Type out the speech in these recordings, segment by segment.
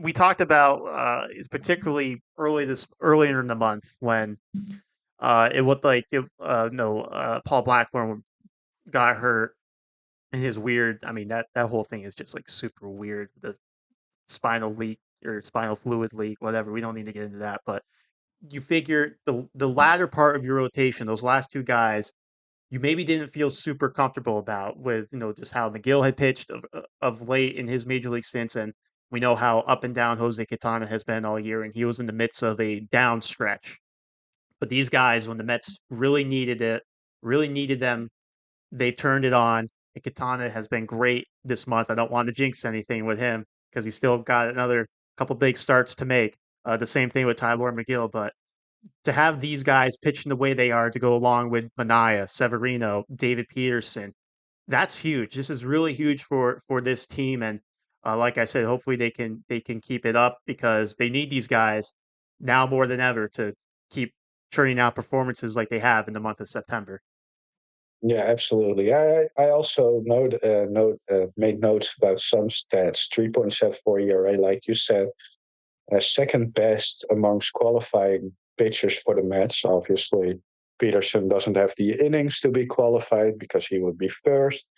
we talked about is particularly earlier in the month when it looked like Paul Blackburn got hurt and his weird. I mean that whole thing is just like super weird. The spinal leak or spinal fluid leak, whatever. We don't need to get into that, but you figure the latter part of your rotation, those last two guys, you maybe didn't feel super comfortable about with just how McGill had pitched of late in his major league stints, and we know how up and down Jose Quintana has been all year, and he was in the midst of a down stretch. But these guys, when the Mets really needed it, really needed them, they turned it on. And Quintana has been great this month. I don't want to jinx anything with him because he's still got another couple big starts to make. The same thing with Tyler McGill, but to have these guys pitching the way they are to go along with Mania, Severino, David Peterson, that's huge. This is really huge for this team, and like I said, hopefully they can keep it up because they need these guys now more than ever to keep churning out performances like they have in the month of September. Yeah, absolutely. I also made notes about some stats. 3.74 ERA, like you said, second best amongst qualifying pitchers for the Mets. Obviously, Peterson doesn't have the innings to be qualified because he would be first,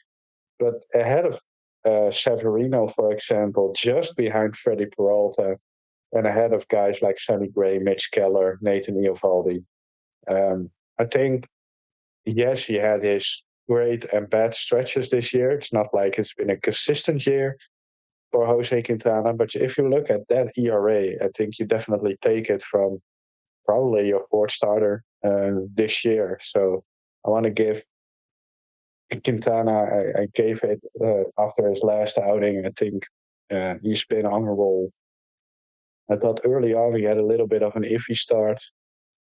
but ahead of Severino, for example, just behind Freddie Peralta, and ahead of guys like Sonny Gray, Mitch Keller, Nathan Eovaldi. I think yes, he had his great and bad stretches this year. It's not like it's been a consistent year for Jose Quintana, but if you look at that ERA, I think you definitely take it from probably your fourth starter this year. So I want to give Quintana, I gave it after his last outing. I think he's been on a roll. I thought early on he had a little bit of an iffy start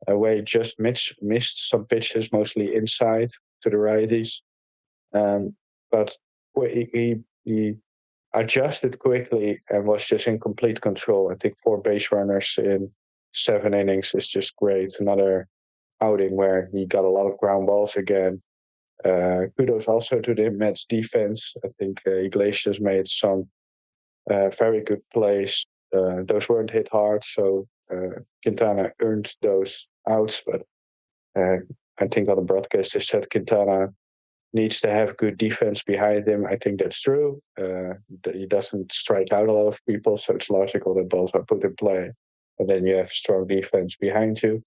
where he just missed some pitches, mostly inside to the righties. Um, but he adjusted quickly and was just in complete control. I think four base runners in 7 innings is just great. Another outing where he got a lot of ground balls again. Kudos also to the Mets defense. I think Iglesias made some very good plays. Those weren't hit hard, so Quintana earned those outs. But uh, I think on the broadcast they said Quintana needs to have good defense behind him. I think that's true. He doesn't strike out a lot of people, so it's logical that balls are put in play, and then you have strong defense behind you.